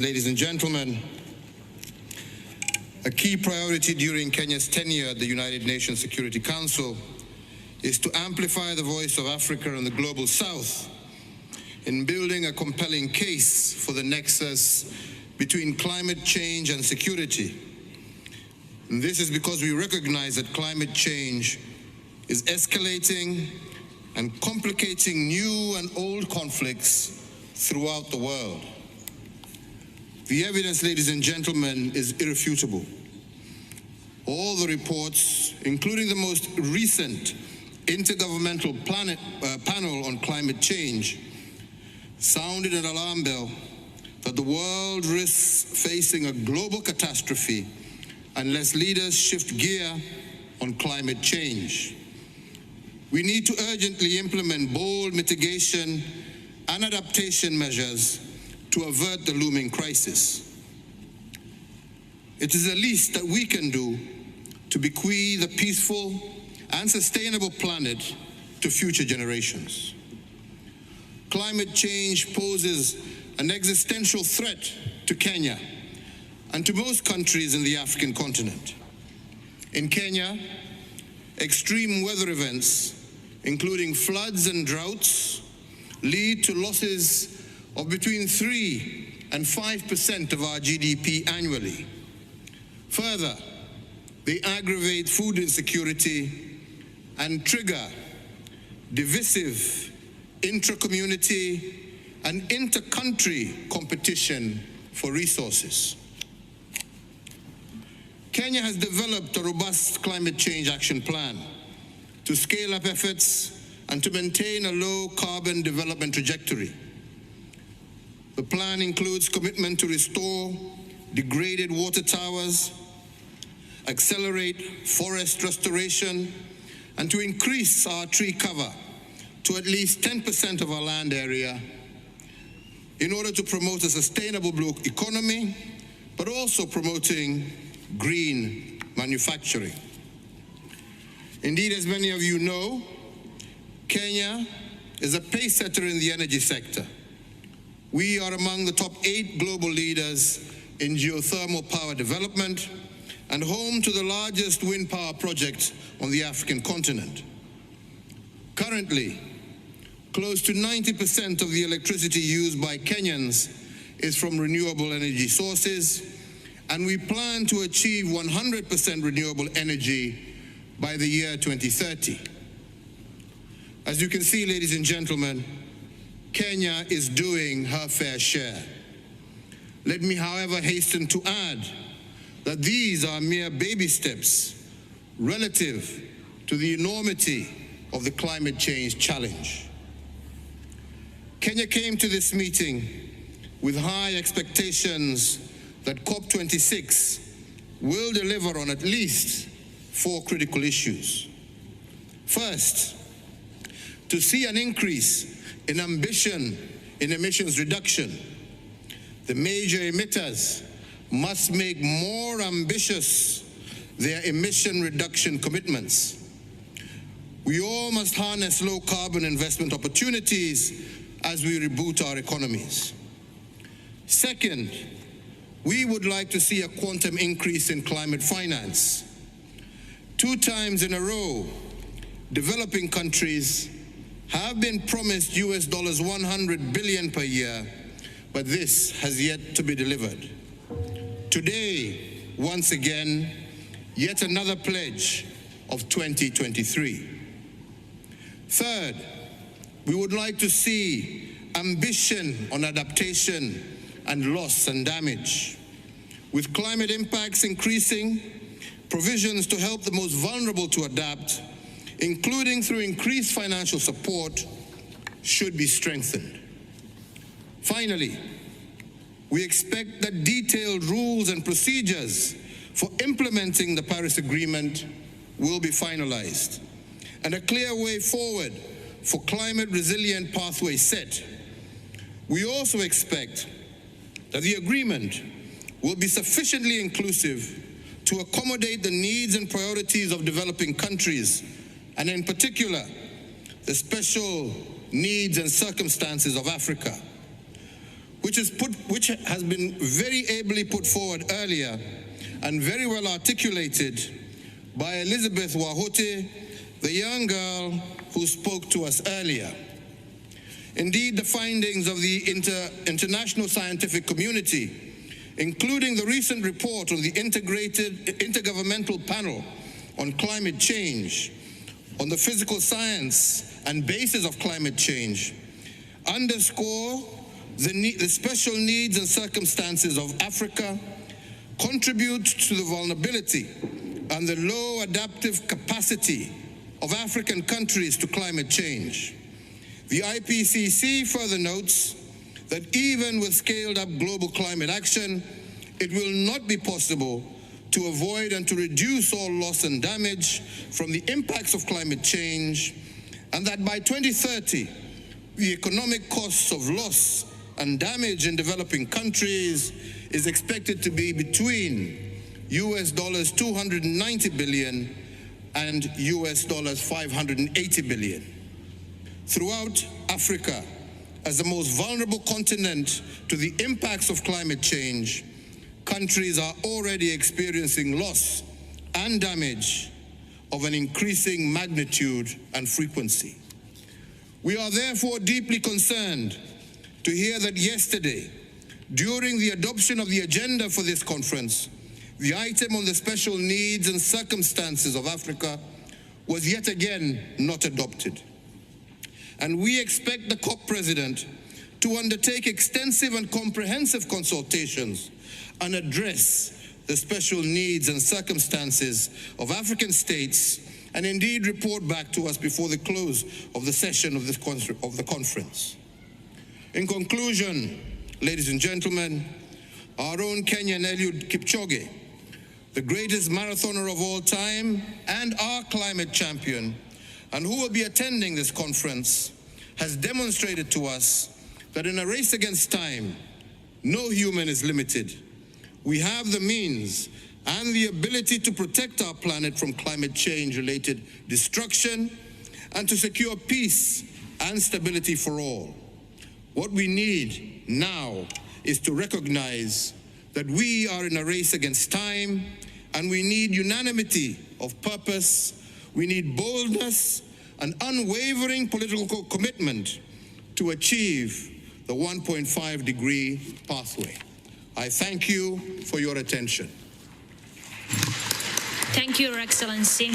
Ladies and gentlemen, a key priority during Kenya's tenure at the United Nations Security Council is to amplify the voice of Africa and the Global South in building a compelling case for the nexus between climate change and security. And this is because we recognize that climate change is escalating and complicating new and old conflicts throughout the world. The evidence, ladies and gentlemen, is irrefutable. All the reports, including the most recent Intergovernmental Panel on Climate Change, sounded an alarm bell that the world risks facing a global catastrophe unless leaders shift gear on climate change. We need to urgently implement bold mitigation and adaptation measures to avert the looming crisis. It is the least that we can do to bequeath a peaceful and sustainable planet to future generations. Climate change poses an existential threat to Kenya and to most countries in the African continent. In Kenya, extreme weather events, including floods and droughts, lead to losses of between 3 and 5% of our GDP annually. Further, they aggravate food insecurity and trigger divisive intra-community and inter-country competition for resources. Kenya has developed a robust climate change action plan to scale up efforts and to maintain a low-carbon development trajectory. The plan includes commitment to restore degraded water towers, accelerate forest restoration, and to increase our tree cover to at least 10% of our land area in order to promote a sustainable blue economy, but also promoting green manufacturing. Indeed, as many of you know, Kenya is a pace setter in the energy sector. We are among the top 8 global leaders in geothermal power development and home to the largest wind power project on the African continent. Currently, close to 90% of the electricity used by Kenyans is from renewable energy sources, and we plan to achieve 100% renewable energy by the year 2030. As you can see, ladies and gentlemen, Kenya is doing her fair share. Let me, however, hasten to add that these are mere baby steps relative to the enormity of the climate change challenge. Kenya came to this meeting with high expectations that COP26 will deliver on at least 4 critical issues. First, to see an increase in ambition in emissions reduction. The major emitters must make more ambitious their emission reduction commitments. We all must harness low carbon investment opportunities as we reboot our economies. Second, we would like to see a quantum increase in climate finance. 2 times in a row, developing countries have been promised US $100 billion per year, but this has yet to be delivered. Today, once again, yet another pledge of 2023. Third, we would like to see ambition on adaptation and loss and damage. With climate impacts increasing, provisions to help the most vulnerable to adapt, including through increased financial support, should be strengthened. Finally, we expect that detailed rules and procedures for implementing the Paris Agreement will be finalized, and a clear way forward for climate resilient pathways set. We also expect that the agreement will be sufficiently inclusive to accommodate the needs and priorities of developing countries, and in particular, the special needs and circumstances of Africa. which has been very ably put forward earlier and very well articulated by Elizabeth Wahote, the young girl who spoke to us earlier. Indeed, the findings of the international scientific community, including the recent report on the Intergovernmental Panel on Climate Change, on the physical science and basis of climate change, underscore the special needs and circumstances of Africa, contribute to the vulnerability and the low adaptive capacity of African countries to climate change. The IPCC further notes that even with scaled-up global climate action, it will not be possible to avoid and to reduce all loss and damage from the impacts of climate change, and that by 2030, the economic costs of loss and damage in developing countries is expected to be between US dollars 290 billion and US dollars 580 billion. Throughout Africa, as the most vulnerable continent to the impacts of climate change, countries are already experiencing loss and damage of an increasing magnitude and frequency. We are therefore deeply concerned to hear that yesterday, during the adoption of the agenda for this conference, the item on the special needs and circumstances of Africa was yet again not adopted. And we expect the COP president to undertake extensive and comprehensive consultations and address the special needs and circumstances of African states, and indeed report back to us before the close of the session of the conference. In conclusion, ladies and gentlemen, our own Kenyan Eliud Kipchoge, the greatest marathoner of all time and our climate champion, and who will be attending this conference, has demonstrated to us that in a race against time, no human is limited. We have the means and the ability to protect our planet from climate change-related destruction and to secure peace and stability for all. What we need now is to recognize that we are in a race against time, and we need unanimity of purpose. We need boldness and unwavering political commitment to achieve the 1.5-degree pathway. I thank you for your attention. Thank you, Your Excellency.